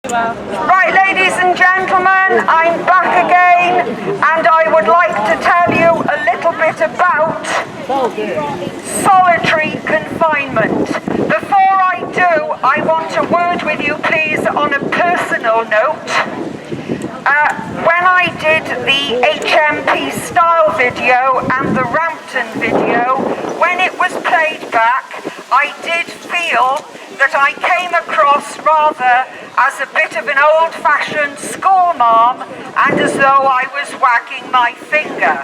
Right, ladies and gentlemen, I'm back again, and I would like to tell you a little bit about solitary confinement. Before I do, I want to word with you, please, on a personal note. When I did the HMP style video and the Rampton video, when it was played back, I did feel that I came across rather as a bit of an old-fashioned schoolmarm and as though I was wagging my finger.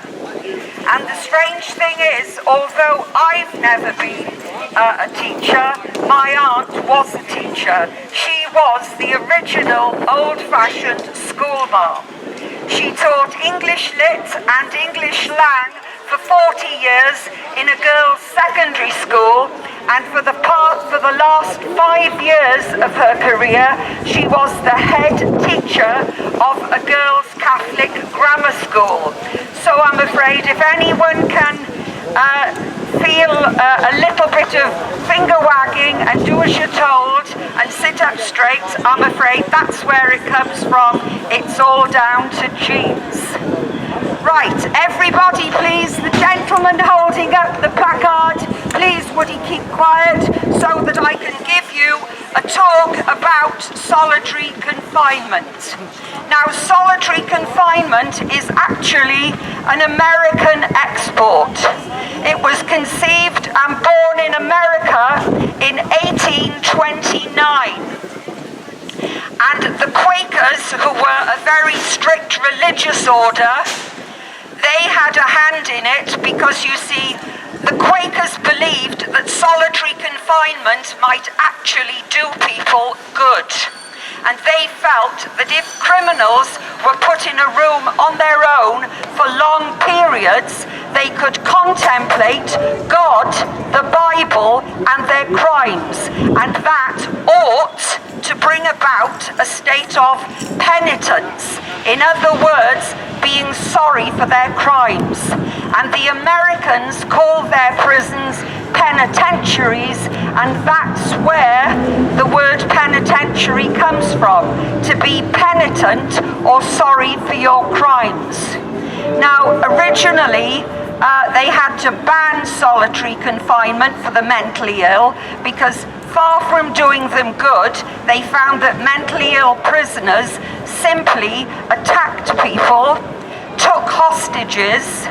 And the strange thing is, although I've never been a teacher, my aunt was a teacher. She was the original old-fashioned schoolmarm. She taught English Lit and English Lang for 40 years in a girls' secondary school, and for the last 5 years of her career, she was the head teacher of a girls' Catholic grammar school. So I'm afraid if anyone can feel a little bit of finger wagging and do as you're told and sit up straight, I'm afraid that's where it comes from. It's all down to genes. Right, everybody please, the gentleman holding up the placard, please would he keep quiet so that I can give you a talk about solitary confinement. Now, solitary confinement is actually an American export. It was conceived and born in America in 1829. And the Quakers, who were a very strict religious order, they had a hand in it because, you see, the Quakers believed that solitary confinement might actually do people good. And they felt that if criminals were put in a room on their own for long periods, they could contemplate God, the Bible, and their crimes. And that ought to bring about a state of penitence. In other words, being sorry for their crimes. And the Americans call their prisons penitentiaries, and that's where the word penitentiary comes from, to be penitent or sorry for your crimes. Now, originally, they had to ban solitary confinement for the mentally ill because far from doing them good, they found that mentally ill prisoners simply attacked people, took hostages,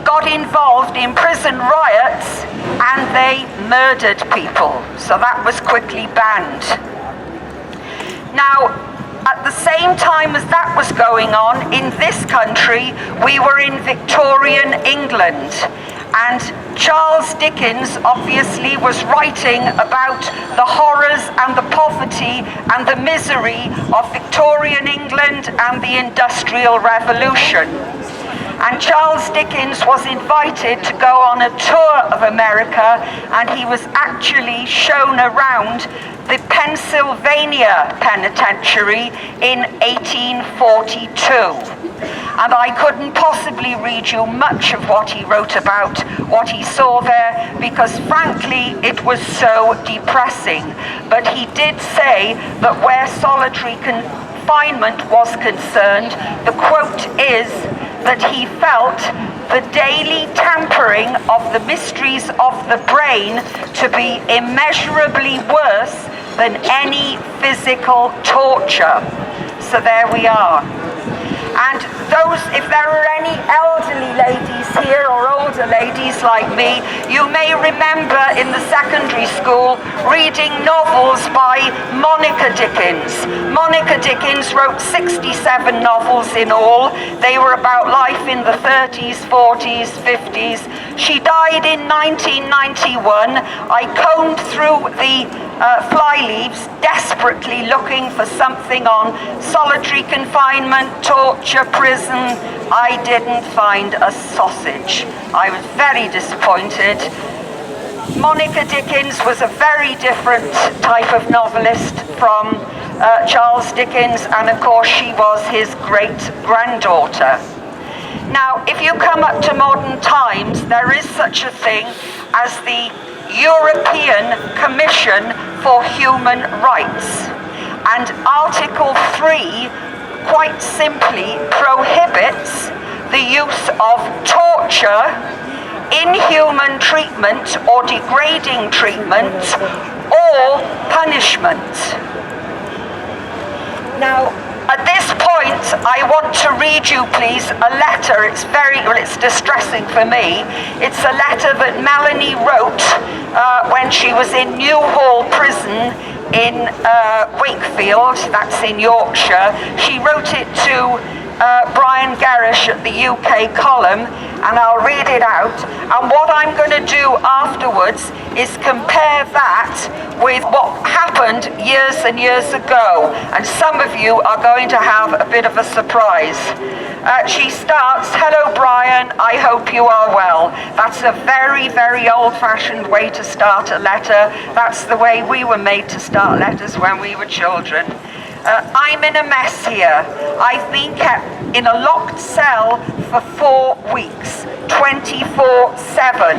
got involved in prison riots, and they murdered people. So that was quickly banned. Now, at the same time as that was going on in this country, we were in Victorian England. And Charles Dickens obviously was writing about the horrors and the poverty and the misery of Victorian England and the Industrial Revolution. And Charles Dickens was invited to go on a tour of America, and he was actually shown around the Pennsylvania Penitentiary in 1842. And I couldn't possibly read you much of what he wrote about, what he saw there, because frankly it was so depressing. But he did say that where solitary confinement was concerned, the quote is that he felt the daily tampering of the mysteries of the brain to be immeasurably worse than any physical torture. So there we are. And those, if there are any elderly ladies here or older ladies like me, you may remember in the secondary school reading novels by Monica Dickens. Monica Dickens wrote 67 novels in all. They were about life in the 30s, 40s, 50s. She died in 1991. I combed through the fly leaves, desperately looking for something on solitary confinement, torture, prison. I didn't find a sausage. I was very disappointed. Monica Dickens was a very different type of novelist from Charles Dickens, and of course she was his great-granddaughter. Now, if you come up to modern times, there is such a thing as the European Commission for Human Rights. And Article 3 quite simply prohibits the use of torture, inhuman treatment or degrading treatment, or punishment. Now, at this point, I want to read you, please, a letter. It's distressing for me. It's a letter that Melanie wrote when she was in Newhall Prison in Wakefield, that's in Yorkshire. She wrote it to Brian Gerrish at the UK column, and I'll read it out. And what I'm going to do afterwards is compare that with what happened years and years ago, and some of you are going to have a bit of a surprise. She starts, "Hello Brian, I hope you are well." That's a very, very old-fashioned way to start a letter. That's the way we were made to start letters when we were children. "I'm in a mess here. I've been kept in a locked cell for 4 weeks, 24/7.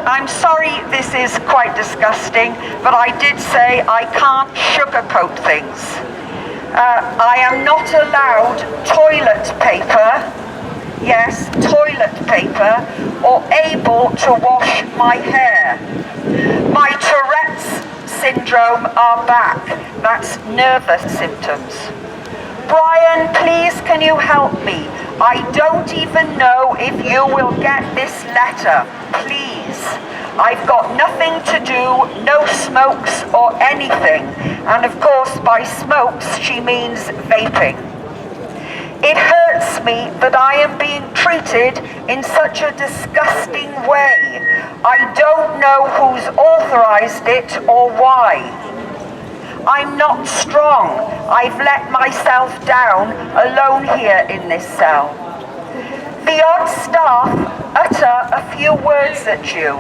I'm sorry this is quite disgusting, but I did say I can't sugarcoat things. I am not allowed toilet paper, yes, toilet paper, or able to wash my hair. My Tourette's syndrome are back." That's nervous symptoms. "Brian, please can you help me? I don't even know if you will get this letter. Please. I've got nothing to do, no smokes or anything." And of course by smokes she means vaping. "It hurts me that I am being treated in such a disgusting way. I don't know who's authorized it or why. I'm not strong. I've let myself down alone here in this cell. The odd staff utter a few words at you.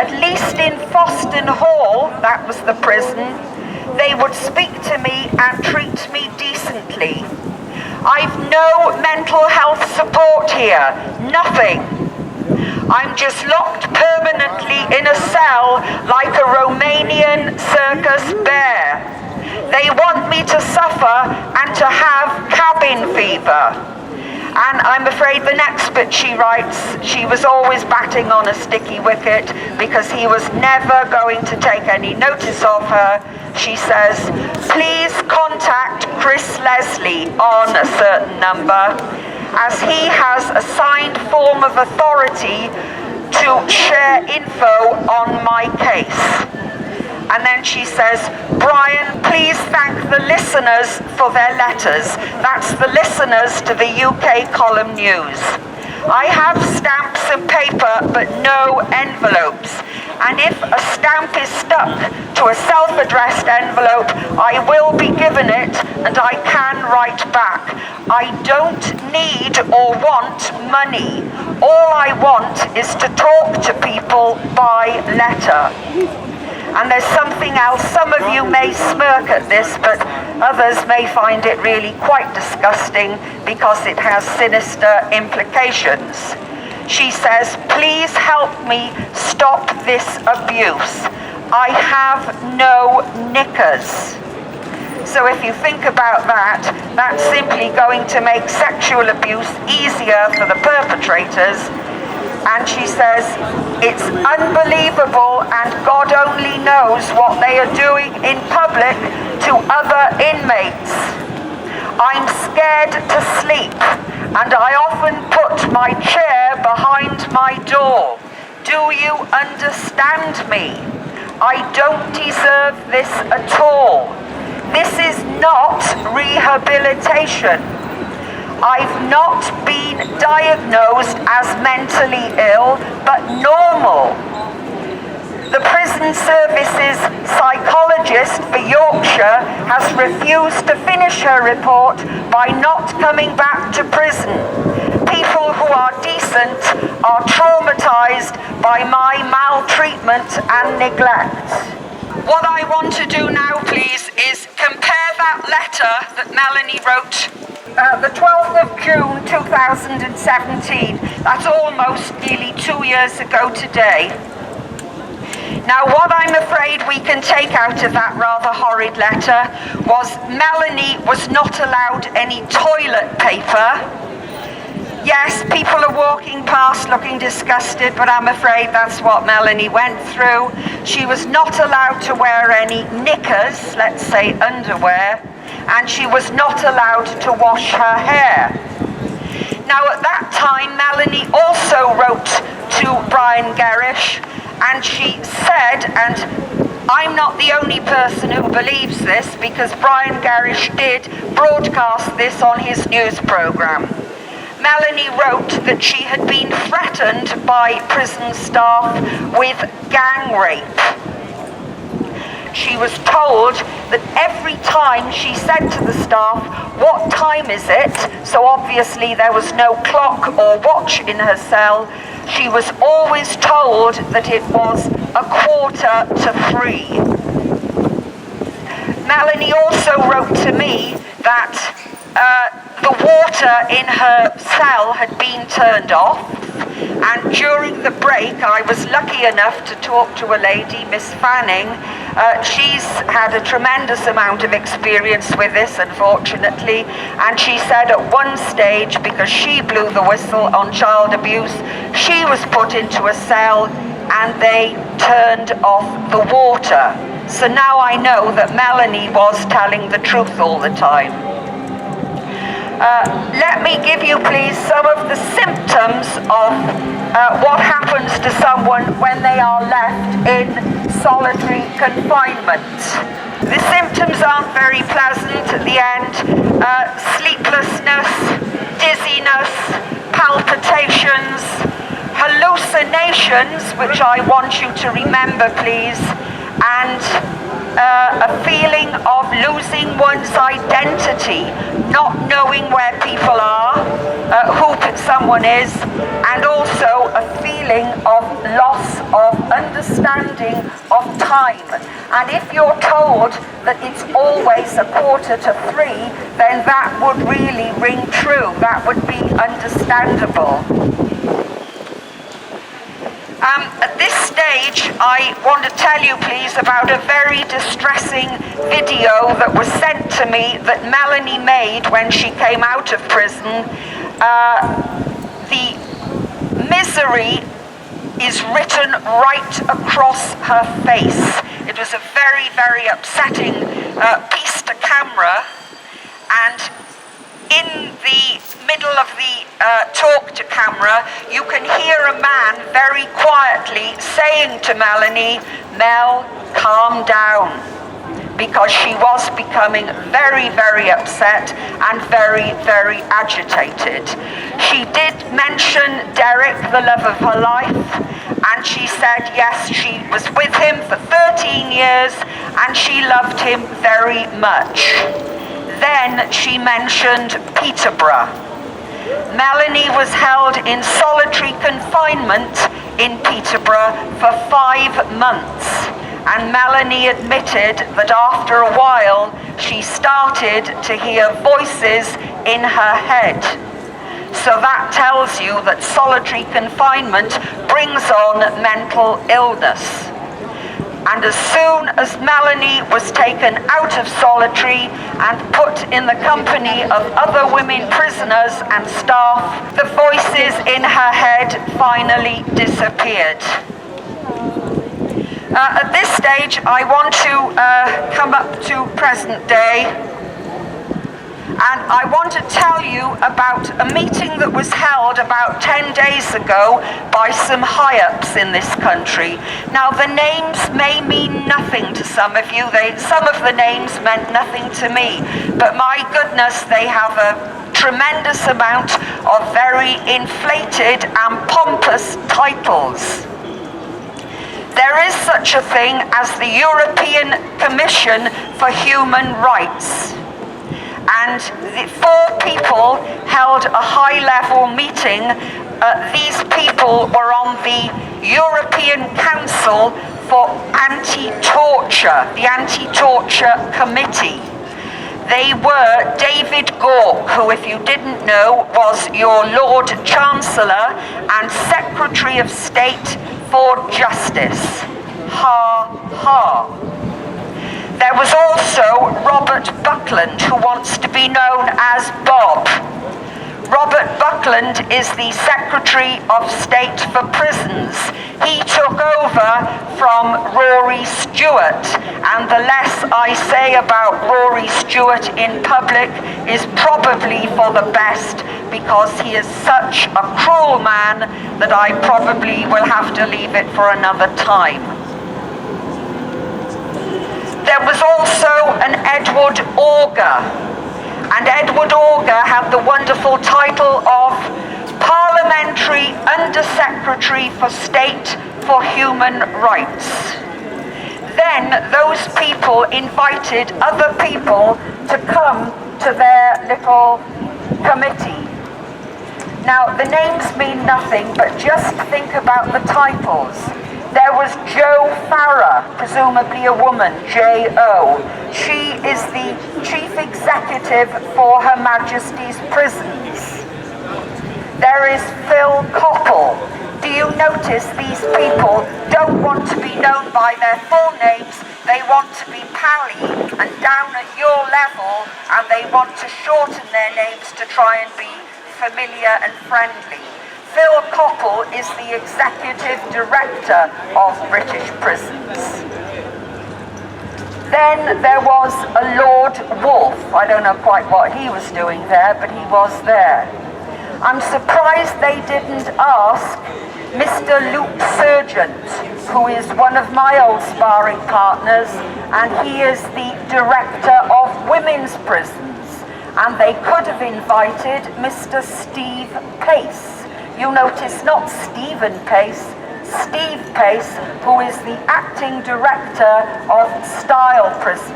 At least in Foston Hall, that was the prison, they would speak to me and treat me decently. I've no mental health support here, nothing. I'm just locked permanently in a cell like a Romanian circus bear. They want me to suffer and to have cabin fever." And I'm afraid the next bit she writes, she was always batting on a sticky wicket because he was never going to take any notice of her. She says, "Please contact Chris Leslie on a certain number, as he has a signed form of authority to share info on my case." And then she says, "Brian, please thank the listeners for their letters." That's the listeners to the UK column news. "I have stamps and paper but no envelopes. And if a stamp is stuck to a self-addressed envelope, I will be given it and I can write back. I don't need or want money. All I want is to talk to people by letter." And there's something else. Some of you may smirk at this, but others may find it really quite disgusting because it has sinister implications. She says, "Please help me stop this abuse. I have no knickers." So if you think about that, that's simply going to make sexual abuse easier for the perpetrators. And she says, "It's unbelievable and God only knows what they are doing in public to other inmates. I'm scared to sleep and I often put my chair behind my door. Do you understand me? I don't deserve this at all. This is not rehabilitation. I've not been diagnosed as mentally ill, but normal. The prison services psychologist for Yorkshire has refused to finish her report by not coming back to prison. People who are decent are traumatized by my maltreatment and neglect." What I want to do now, please, is compare that letter that Melanie wrote the 12th of June 2017. That's almost nearly 2 years ago today. Now, what I'm afraid we can take out of that rather horrid letter was Melanie was not allowed any toilet paper. Yes, people are walking past looking disgusted, but I'm afraid that's what Melanie went through. She was not allowed to wear any knickers, let's say underwear, and she was not allowed to wash her hair. Now, at that time, Melanie also wrote to Brian Gerrish, and she said, and I'm not the only person who believes this, because Brian Gerrish did broadcast this on his news programme. Melanie wrote that she had been threatened by prison staff with gang rape. She was told that every time she said to the staff, "What time is it?" So obviously there was no clock or watch in her cell. She was always told that it was 2:45. Melanie also wrote to me that the water in her cell had been turned off, and during the break I was lucky enough to talk to a lady, Miss Fanning. She's had a tremendous amount of experience with this, unfortunately, and she said at one stage, because she blew the whistle on child abuse, she was put into a cell and they turned off the water. So now I know that Melanie was telling the truth all the time. Let me give you, please, some of the symptoms of what happens to someone when they are left in solitary confinement. The symptoms aren't very pleasant at the end. Sleeplessness, dizziness, palpitations, hallucinations, which I want you to remember, please, and a feeling of losing one's identity, not knowing where people are, who someone is, and also a feeling of loss of understanding of time. And if you're told that it's always 2:45, then that would really ring true. That would be understandable. At this stage, I want to tell you, please, about a very distressing video that was sent to me that Melanie made when she came out of prison. The misery is written right across her face. It was a very, very upsetting piece to camera, and in the middle of the talk to camera, you can hear a man very quietly saying to Melanie, "Mel, calm down," because she was becoming very, very upset and very, very agitated. She did mention Derek, the love of her life, and she said yes, she was with him for 13 years and she loved him very much. Then she mentioned Peterborough. Melanie was held in solitary confinement in Peterborough for 5 months, and Melanie admitted that after a while she started to hear voices in her head. So that tells you that solitary confinement brings on mental illness. And as soon as Melanie was taken out of solitary and put in the company of other women prisoners and staff, the voices in her head finally disappeared. At this stage, I want to come up to present day. And I want to tell you about a meeting that was held about 10 days ago by some high-ups in this country. Now, the names may mean nothing to some of you. Some of the names meant nothing to me. But my goodness, they have a tremendous amount of very inflated and pompous titles. There is such a thing as the European Commission for Human Rights. And the 4 people held a high-level meeting. These people were on the European Council for Anti-Torture, the Anti-Torture Committee. They were David Gauke, who, if you didn't know, was your Lord Chancellor and Secretary of State for Justice. ha, ha. There was also Robert Buckland, who wants to be known as Bob. Robert Buckland is the Secretary of State for Prisons. He took over from Rory Stewart, and the less I say about Rory Stewart in public is probably for the best, because he is such a cruel man that I probably will have to leave it for another time. There was also an Edward Auger, and Edward Auger had the wonderful title of Parliamentary Under-Secretary for State for Human Rights. Then those people invited other people to come to their little committee. Now, the names mean nothing, but just think about the titles. There was Jo Farrer, presumably a woman, J-O. She is the Chief Executive for Her Majesty's Prisons. There is Phil Coppell. Do you notice these people don't want to be known by their full names? They want to be pally and down at your level, and they want to shorten their names to try and be familiar and friendly. Phil Coppell is the Executive Director of British Prisons. Then there was a Lord Wolfe. I don't know quite what he was doing there, but he was there. I'm surprised they didn't ask Mr. Luke Sergeant, who is one of my old sparring partners, and he is the Director of Women's Prisons. And they could have invited Mr. Steve Pace. You notice not Stephen Pace, Steve Pace, who is the acting director of Style Prison.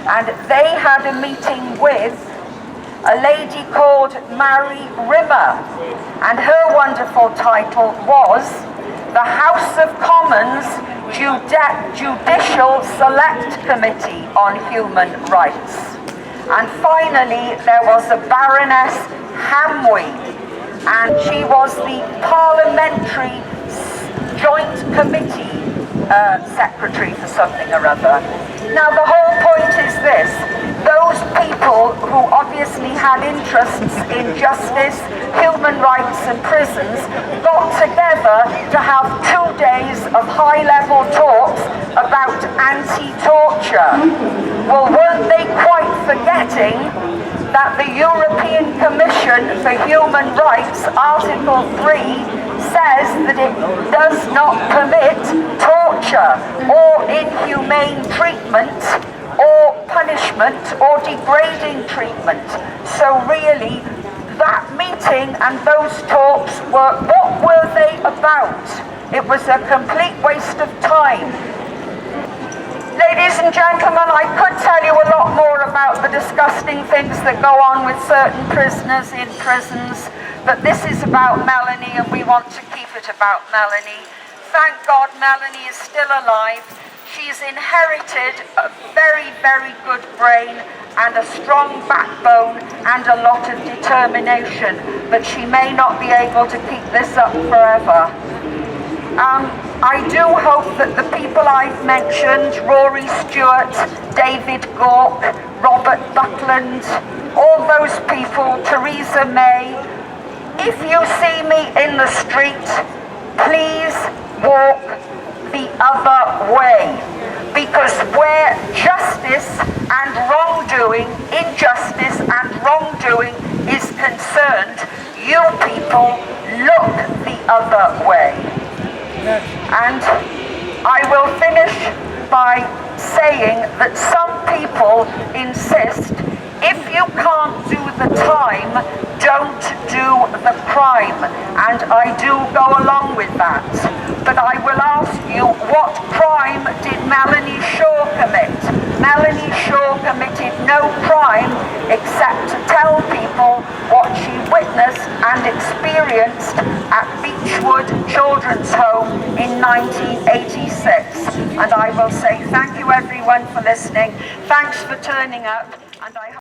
And they had a meeting with a lady called Mary Rimmer, and her wonderful title was the House of Commons Judicial Select Committee on Human Rights. And finally, there was a Baroness Hamwee, and she was the Parliamentary Joint Committee Secretary for something or other. Now, the whole point is this. Those people who obviously had interests in justice, human rights and prisons got together to have 2 days of high-level talks about anti-torture. Well, weren't they quite forgetting that the European Commission for Human Rights, Article 3, says that it does not permit torture or inhumane treatment or punishment or degrading treatment. So really, that meeting and those talks were, what were they about? It was a complete waste of time. Ladies and gentlemen, I could tell you a lot more about the disgusting things that go on with certain prisoners in prisons, but this is about Melanie, and we want to keep it about Melanie. Thank God Melanie is still alive. She's inherited a very, very good brain and a strong backbone and a lot of determination, but she may not be able to keep this up forever. I do hope that the people I've mentioned, Rory Stewart, David Gork, Robert Buckland, all those people, Theresa May, if you see me in the street, please walk the other way. Because where justice and wrongdoing, injustice and wrongdoing is concerned, you people look the other way. And I will finish by saying that some people insist, if you can't do the time, don't do the crime. And I do go along with that. But I will ask you, what crime did Melanie Shaw commit? Melanie Shaw committed no crime except to tell people what she witnessed and experienced at Beechwood Children's Home in 1986. And I will say thank you everyone for listening. Thanks for turning up. And I